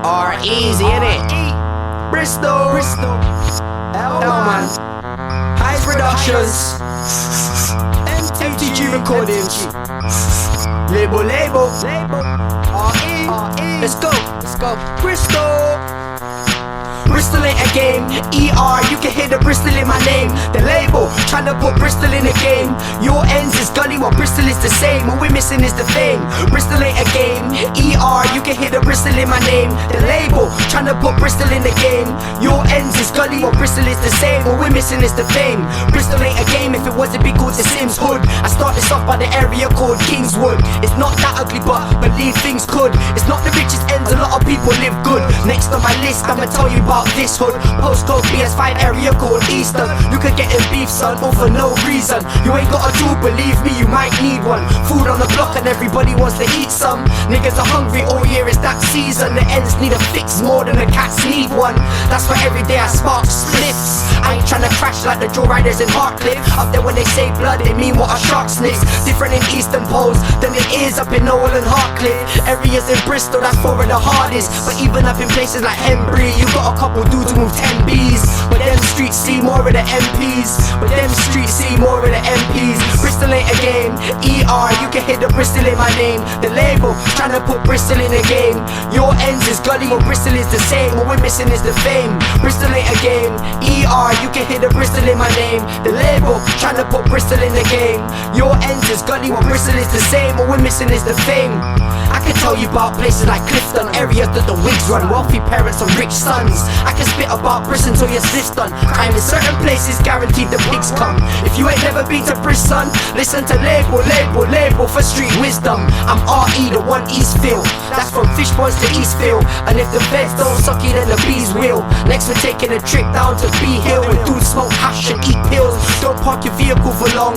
R.E.'s innit? Bristol, L-Man, Highs Productions, Mtg recordings, label, R.E. Let's go, Bristol. Bristol ain't a game, E.R. You can hear the Bristol in my name. The label, tryna put Bristol in the game. Your ends is gully, what Bristol is the same. What we're missing is the fame. Bristol ain't a game, E.R. You can hear the Bristol in my name. The label, tryna put Bristol in the game. Your ends is gully, what Bristol is the same. What we're missing is the fame. Bristol ain't a game, if it was it'd be called the Sims Hood. I start this off by the area called Kingswood. It's not that ugly, but believe things could. It's not the richest ends, a lot of people live good. Next on my list, I'ma tell you about this hood. Postcode PS5 area called Eastern. You could get in beef, son, all for no reason. You ain't got a tool, believe me, you might need one. Food on the block and everybody wants to eat some. Niggas are hungry all year, it's that season. The ends need a fix more than the cats need one. That's why every day I spark spliffs. I ain't tryna crash like the Joe Riders in Hartcliffe. Up there when they say blood, they mean what a shark sniffs. Different in Eastern Poles than it is up in Knowle and Hartcliffe. Areas in Bristol, that's four of the hardest. But even up in places like Hembry, you got a couple dudes who move 10 B's. But them streets see more of the MPs. Bristol ain't a game, E.R. You can hear the Bristol in my name. The label, tryna put Bristol in the game. Your ends is gully, what Bristol is the same. What we're missing is the fame. Bristol ain't a game, E.R. You can hear the Bristol in my name. The label, tryna put Bristol in the game. Your ends is gully, what Bristol is the same. What we're missing is the fame. I can tell you about places like Clifton, areas that the wigs run, wealthy parents and rich sons. I can spit about Bristol till your slips done. Crime in certain places guaranteed the pigs come. If you ain't never been to Bristol, listen to label for street wisdom. I'm R.E, the one Eastfield. That's from Fishbones to Eastfield. And if the feds don't suck you, then the bees will. Next we're taking a trip down to B Hill, and dudes smoke hash and eat pills. Don't park your vehicle for long,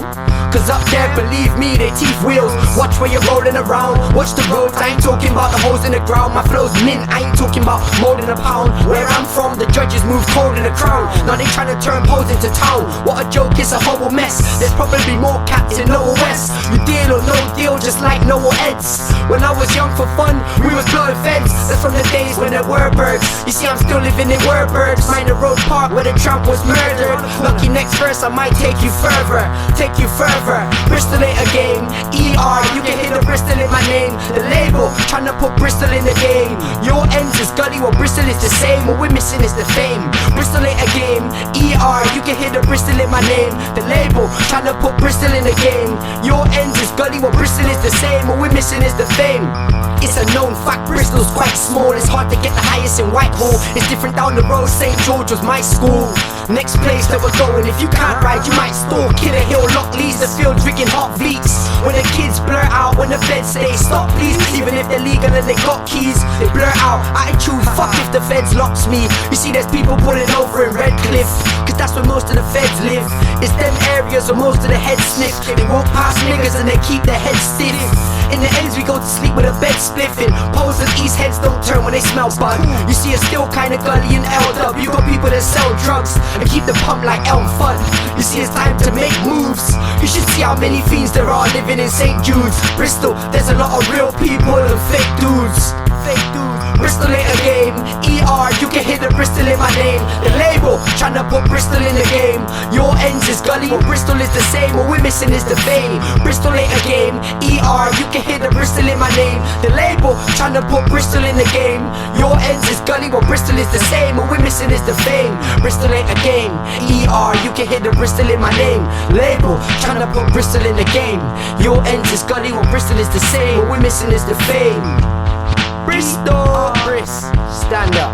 cause up there, believe me, they teeth wheels. Watch where you're rolling around, watch the roads. I ain't talking about the holes in the ground, my flow's mint. I ain't talking about more than a pound. Where I'm from, the judges move cold in the crown. Now they trying to turn poles into town. What a joke, it's a horrible mess. There's probably more cats in Knowle West. You deal or no deal, just like Knowle Eds. When I was young for fun, we was blowing fence. That's from the days when there were birds. You see, I'm still living in WERBURGHS. Mind the road park where the tramp was murdered. Lucky next verse, I might take you further. Bristol ain't a game, E.R. You can hear the Bristol in my name. The label, tryna put Bristol in the game. Your ends is gully, what Bristol is the same. What we're missing is the fame. Bristol ain't a game, E.R. You can hear the Bristol in my name. The label, tryna put Bristol in the game. Your ends is gully, what Bristol is the same. What we're missing is the fame. It's a known fact, Bristol's quite small. It's hard to get the highest in Whitehall. It's different down the road, St. George was my school. Next place that we're going, if you can't ride, you might stall. Killer Hill, LOCKLEAZE, the field drinking hot Vleets. When the kids blur out, when the feds say stop please. Even if they're legal and they got keys, they blur out attitude, fuck if the feds locks me. You see there's people pulling over in Redcliffe, cause that's where most of the feds live. It's them areas where most of the heads sniff. They walk past niggas and they keep their heads stiff. In the ends we go to sleep with a bed spliffing. Poles and east heads don't turn when they smell bud. You see it's still kinda gully in L-Dub. You got people that sell drugs and keep the pump like Elm Fun. You see it's time to make moves. You should see how many fiends there are living in St. Jude's. Bristol, there's a lot of real people and fake dudes. Bristol ain't a game, E.R. You can hear the Bristol in my name. The label, tryna put Bristol in the game. Your ends is gully, what Bristol is the same. What we're missing is the fame. Bristol ain't a game, E.R. You can hear the Bristol in my name. The label, tryna put Bristol in the game. Your ends is gully, what Bristol is the same. What we're missing is the fame. Bristol ain't a game, E.R. You can hear the Bristol in my name. Label, tryna put Bristol in the game. Your ends is gully, what Bristol is the same. What we're missing is the fame. Bristol, stand up.